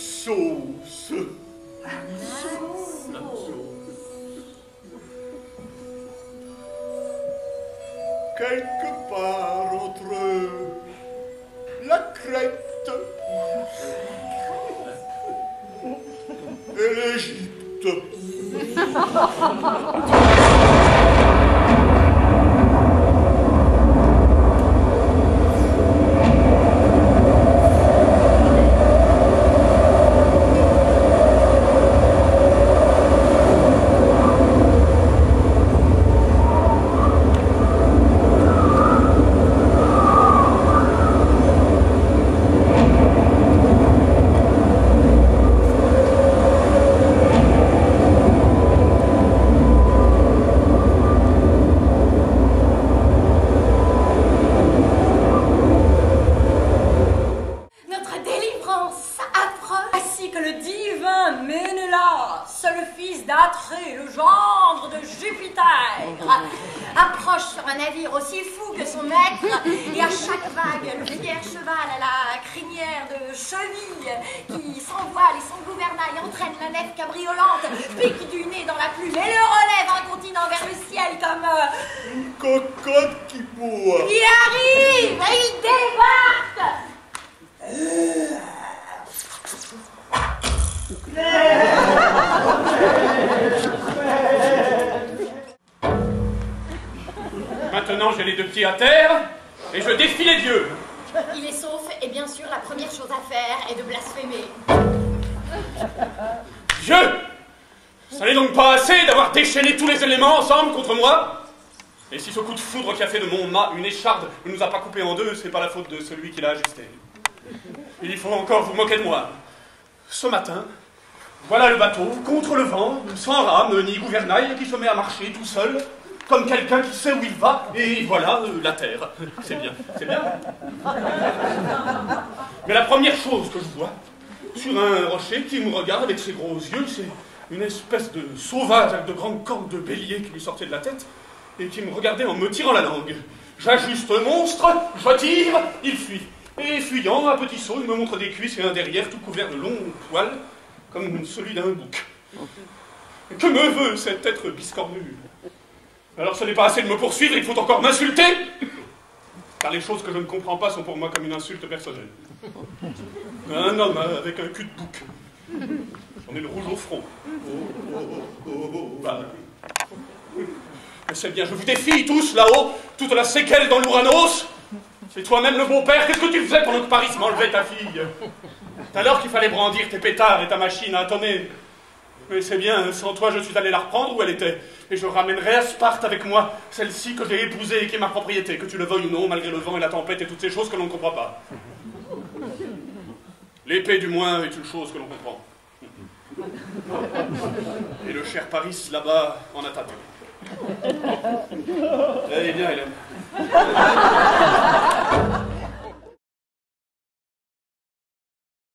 sauce. Quelque part entre la Crète et l'Égypte. d'Atrée, le gendre de Jupiter, approche sur un navire aussi fou que son maître, et à chaque vague, le fier cheval à la crinière de cheville qui s'envoile et sans gouvernail entraîne la nef cabriolante, pique du nez dans la pluie et le relève incontinent vers le ciel comme une cocotte qui boit. Il arrive, il débarque. Maintenant, j'ai les deux pieds à terre et je défie les dieux. Il est sauf et bien sûr, la première chose à faire est de blasphémer. Dieu! Ça n'est donc pas assez d'avoir déchaîné tous les éléments ensemble contre moi? Et si ce coup de foudre qui a fait de mon mât une écharde ne nous a pas coupé en deux, c'est pas la faute de celui qui l'a ajusté. Il faut encore vous moquer de moi. Ce matin, voilà le bateau, contre le vent, sans rame ni gouvernail, qui se met à marcher tout seul, comme quelqu'un qui sait où il va, et voilà la terre. C'est bien, c'est bien. Mais la première chose que je vois, sur un rocher qui me regarde avec ses gros yeux, c'est une espèce de sauvage avec de grandes cornes de bélier qui lui sortaient de la tête, et qui me regardait en me tirant la langue. J'ajuste le monstre, je tire, il fuit. Et fuyant, un petit saut, il me montre des cuisses et un derrière tout couvert de longs poils, comme celui d'un bouc. Que me veut cet être biscornu? Alors ce n'est pas assez de me poursuivre, il faut encore m'insulter? Car les choses que je ne comprends pas sont pour moi comme une insulte personnelle. Un homme avec un cul de bouc. J'en ai le rouge au front. Mais c'est bien, je vous défie tous là-haut, toute la séquelle dans l'Ouranos. C'est toi-même le beau-père, qu'est-ce que tu faisais pendant que Paris m'enlevait ta fille? C'est alors qu'il fallait brandir tes pétards et ta machine à atomer. Mais c'est bien, sans toi je suis allé la reprendre où elle était. Et je ramènerai à Sparte avec moi, celle-ci que j'ai épousée et qui est ma propriété, que tu le veuilles ou non, malgré le vent et la tempête et toutes ces choses que l'on ne comprend pas. L'épée du moins est une chose que l'on comprend. Et le cher Paris, là-bas, en a tapé. Eh bien, Hélène.